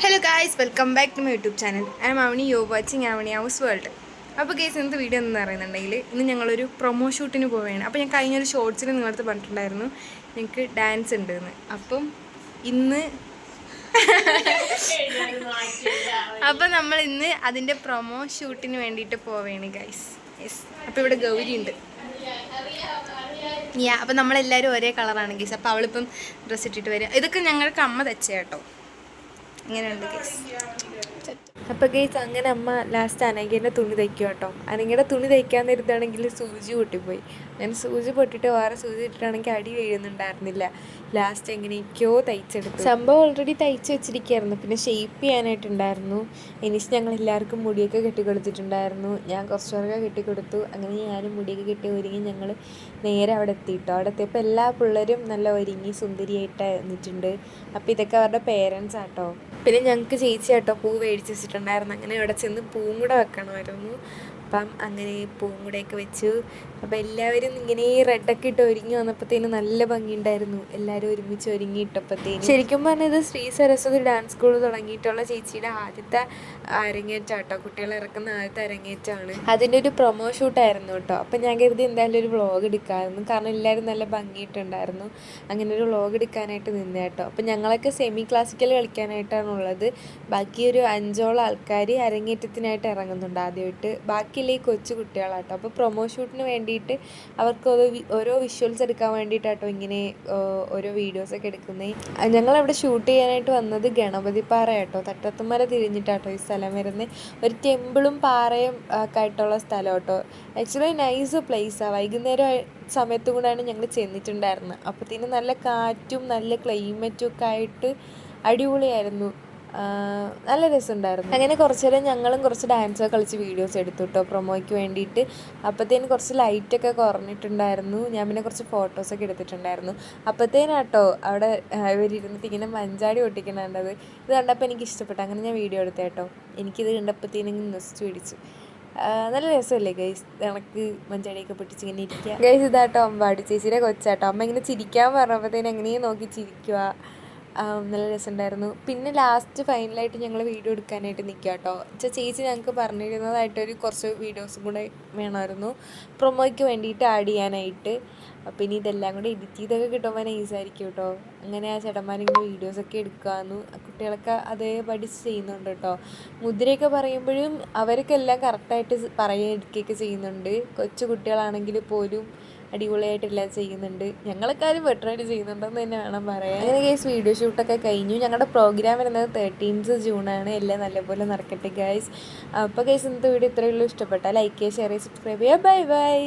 Hello guys, welcome back to my YouTube channel. I'm Avani, you watching Avani house world. അപ്പോൾ guys, ഇന്നത്തെ video എന്ന് പറയുന്നുണ്ടെങ്കിൽ ഇന്ന് ഞങ്ങളൊരു പ്രൊമോ ഷൂട്ടിന് പോവുകയാണ്. അപ്പോൾ ഞാൻ കഴിഞ്ഞൊരു ഷോർട്സിൽ നിങ്ങളടുത്ത് പറഞ്ഞിട്ടുണ്ടായിരുന്നു ഞങ്ങൾക്ക് ഡാൻസ് ഉണ്ടെന്ന്. അപ്പം ഇന്ന് അപ്പോൾ നമ്മൾ ഇന്ന് അതിൻ്റെ പ്രൊമോ ഷൂട്ടിന് വേണ്ടിയിട്ട് പോവുകയാണ് ഗൈസ്. യെസ്, അപ്പോൾ ഇവിടെ ഗൗരി ഉണ്ട്. അപ്പോൾ നമ്മളെല്ലാവരും ഒരേ കളറാണ് ഗൈസ്. അപ്പോൾ അവളിപ്പം ഡ്രസ്സ് ഇട്ടിട്ട് വരിക. ഇതൊക്കെ ഞങ്ങൾക്ക് അമ്മ തച്ച കേട്ടോ. ഇങ്ങനെയുണ്ട് ഗൈസ്. അപ്പോൾ ഗൈസ്, അങ്ങനെ അമ്മ ലാസ്റ്റ് അനഘേൻ്റെ തുണി തയ്ക്കും കേട്ടോ. അനഘയുടെ തുണി തയ്ക്കാൻ നേരത്താണെങ്കിൽ സൂചി പൊട്ടിപ്പോയി. ഞാൻ സൂചി പൊട്ടിയിട്ട് വേറെ സൂചി ഇട്ടിട്ടാണെങ്കിൽ അടി വീഴുന്നുണ്ടായിരുന്നില്ല. ലാസ്റ്റ് എങ്ങനെയൊക്കെയോ തയ്ച്ചെടുത്തു. സംഭവം ഓൾറെഡി തയ്ച്ച് വെച്ചിരിക്കുകയായിരുന്നു. പിന്നെ ഷേപ്പ് ചെയ്യാനായിട്ടുണ്ടായിരുന്നു. എനിക്ക് ഞങ്ങൾ എല്ലാവർക്കും മുടിയൊക്കെ കെട്ടിക്കൊടുത്തിട്ടുണ്ടായിരുന്നു. ഞാൻ കുറച്ച് പേർക്ക് കെട്ടിക്കൊടുത്തു. അങ്ങനെ ഞാനും മുടിയൊക്കെ കെട്ടി ഒരുങ്ങി ഞങ്ങൾ നേരെ അവിടെ എത്തിയിട്ടോ. അവിടെ എത്തിയപ്പോൾ എല്ലാ പിള്ളേരും നല്ല ഒരുങ്ങി സുന്ദരിയായിട്ട് നിന്നിട്ടുണ്ട്. അപ്പോൾ ഇതൊക്കെ അവരുടെ പേരൻസ് ആട്ടോ. പിന്നെ ഞങ്ങൾക്ക് ചേച്ചി കേട്ടോ പൂ മേടിച്ച് വെച്ചിട്ടുണ്ടായിരുന്നു. അങ്ങനെ അവിടെ ചെന്ന് പൂവും കൂടെ വെക്കണമായിരുന്നു. അപ്പം അങ്ങനെ പൂവും കൂടെയൊക്കെ വെച്ചു. അപ്പോൾ എല്ലാവരും ഇങ്ങനെ റെഡൊക്കെ ഇട്ട് ഒരുങ്ങി വന്നപ്പോഴത്തേനും നല്ല ഭംഗിയുണ്ടായിരുന്നു. എല്ലാവരും ഒരുമിച്ച് ഒരുങ്ങിയിട്ടപ്പോഴത്തേനും. ശരിക്കും പറഞ്ഞാൽ ഇത് ശ്രീ സരസ്വതി ഡാൻസ് സ്കൂൾ തുടങ്ങിയിട്ടുള്ള ചേച്ചിയുടെ ആദ്യത്തെ അരങ്ങേറ്റം കേട്ടോ. കുട്ടികളെ ഇറക്കുന്ന ആദ്യത്തെ അരങ്ങേറ്റമാണ്. അതിൻ്റെ ഒരു പ്രൊമോ ഷൂട്ടായിരുന്നു കേട്ടോ. അപ്പം ഞാൻ കരുതി എന്തായാലും ഒരു വ്ളോഗ് എടുക്കാമായിരുന്നു. കാരണം എല്ലാവരും നല്ല ഭംഗിയിട്ടുണ്ടായിരുന്നു. അങ്ങനെ ഒരു വ്ളോഗ് എടുക്കാനായിട്ട് നിന്ന് കേട്ടോ. അപ്പം ഞങ്ങളൊക്കെ സെമി ക്ലാസിക്കൽ കളിക്കാനായിട്ടാണ് ഉള്ളത്. ബാക്കി ഒരു 5ഓളം ആൾക്കാർ അരങ്ങേറ്റത്തിനായിട്ട് ഇറങ്ങുന്നുണ്ട് ആദ്യമായിട്ട്. ബാക്കിയുള്ള ഈ കൊച്ചു കുട്ടികളാട്ടോ. അപ്പോൾ പ്രൊമോ ഷൂട്ടിന് വേണ്ടിയിട്ട് അവർക്ക് ഓരോ വിഷ്വൽസ് എടുക്കാൻ വേണ്ടിയിട്ടാട്ടോ ഇങ്ങനെ ഓരോ വീഡിയോസൊക്കെ എടുക്കുന്നത്. ഞങ്ങളവിടെ ഷൂട്ട് ചെയ്യാനായിട്ട് വന്നത് ഗണപതിപ്പാറ കേട്ടോ. തട്ടത്തുമല തിരിഞ്ഞിട്ടാട്ടോ ഈ സ്ഥലം വരുന്നത്. ഒരു ടെമ്പിളും പാറയും ഒക്കെ ആയിട്ടുള്ള സ്ഥലം കേട്ടോ. ആക്ച്വലി നൈസ് പ്ലേസാണ്. വൈകുന്നേരം സമയത്തും കൂടെയാണ് ഞങ്ങൾ ചെന്നിട്ടുണ്ടായിരുന്നത്. അപ്പോഴത്തേനും നല്ല കാറ്റും നല്ല ക്ലൈമറ്റും ഒക്കെ ആയിട്ട് അടിപൊളിയായിരുന്നു. നല്ല രസമുണ്ടായിരുന്നു. അങ്ങനെ കുറച്ച് നേരം ഞങ്ങളും കുറച്ച് ഡാൻസൊക്കെ കളിച്ച് വീഡിയോസ് എടുത്തു കേട്ടോ പ്രൊമോയ്ക്ക് വേണ്ടിയിട്ട്. അപ്പോഴത്തേനും കുറച്ച് ലൈറ്റൊക്കെ കുറഞ്ഞിട്ടുണ്ടായിരുന്നു. ഞാൻ പിന്നെ കുറച്ച് ഫോട്ടോസൊക്കെ എടുത്തിട്ടുണ്ടായിരുന്നു. അപ്പോഴത്തേനാട്ടോ അവിടെ ഇവരിരുന്നിട്ട് ഇങ്ങനെ മഞ്ചാടി പൊട്ടിക്കണത്. ഇത് കണ്ടപ്പോൾ എനിക്ക് ഇഷ്ടപ്പെട്ടു. അങ്ങനെ ഞാൻ വീഡിയോ എടുത്തു കേട്ടോ. എനിക്കിത് കണ്ടപ്പോഴത്തേനും നെസ്റ്റ് പിടിച്ചു. നല്ല രസമല്ലേ ഗൈസ്, കണക്ക് മഞ്ചാടിയൊക്കെ പൊട്ടിച്ച് ഇങ്ങനെ ഇരിക്കുക. ഗൈസ് ഇതാട്ടോ അമ്പാടി ചേച്ചിയുടെ കൊച്ചാട്ടോ. അമ്മ ഇങ്ങനെ ചിരിക്കാൻ പറഞ്ഞപ്പോഴത്തേനും എങ്ങനെയും നോക്കി ചിരിക്കുക. നല്ല രസമുണ്ടായിരുന്നു. പിന്നെ ലാസ്റ്റ് ഫൈനലായിട്ട് ഞങ്ങൾ വീഡിയോ എടുക്കാനായിട്ട് നിൽക്കുക കേട്ടോ. ചേച്ചി ഞങ്ങൾക്ക് പറഞ്ഞിരുന്നതായിട്ടൊരു കുറച്ച് വീഡിയോസും കൂടെ വേണമായിരുന്നു പ്രൊമോയ്ക്ക് വേണ്ടിയിട്ട് ആഡ് ചെയ്യാനായിട്ട്. പിന്നെ ഇതെല്ലാം കൂടെ എഡിറ്റ് ചെയ്തൊക്കെ കിട്ടുമ്പോൾ നൈസായിരിക്കും കേട്ടോ. അങ്ങനെ ആ ചേട്ടന്മാരിങ്ങനെ വീഡിയോസൊക്കെ എടുക്കാമെന്നു. കുട്ടികളൊക്കെ അതേപടി ചെയ്യുന്നുണ്ട് കേട്ടോ. മുദ്രയൊക്കെ പറയുമ്പോഴും അവർക്കെല്ലാം കറക്റ്റായിട്ട് എടുക്കുകയൊക്കെ ചെയ്യുന്നുണ്ട്. കൊച്ചു കുട്ടികളാണെങ്കിൽ പോലും അടിപൊളിയായിട്ടെല്ലാം ചെയ്യുന്നുണ്ട്. ഞങ്ങളെക്കാരും ബെറ്ററായിട്ട് ചെയ്യുന്നുണ്ടെന്ന് തന്നെ വേണം പറയാൻ. അങ്ങനെ ഗൈസ് വീഡിയോ ഷൂട്ടൊക്കെ കഴിഞ്ഞു. ഞങ്ങളുടെ പ്രോഗ്രാം വരുന്നത് 13th ജൂണാണ്. എല്ലാം നല്ലപോലെ നടക്കട്ടെ ഗൈസ്. അപ്പോൾ ഗൈസ് ഇന്നത്തെ വീഡിയോ ഇത്രയേ ഉള്ളൂ. ഇഷ്ടപ്പെട്ടാൽ ലൈക്ക് ചെയ്യുക, ഷെയർ ചെയ്യുക, സബ്സ്ക്രൈബ് ചെയ്യുക. Bye bye.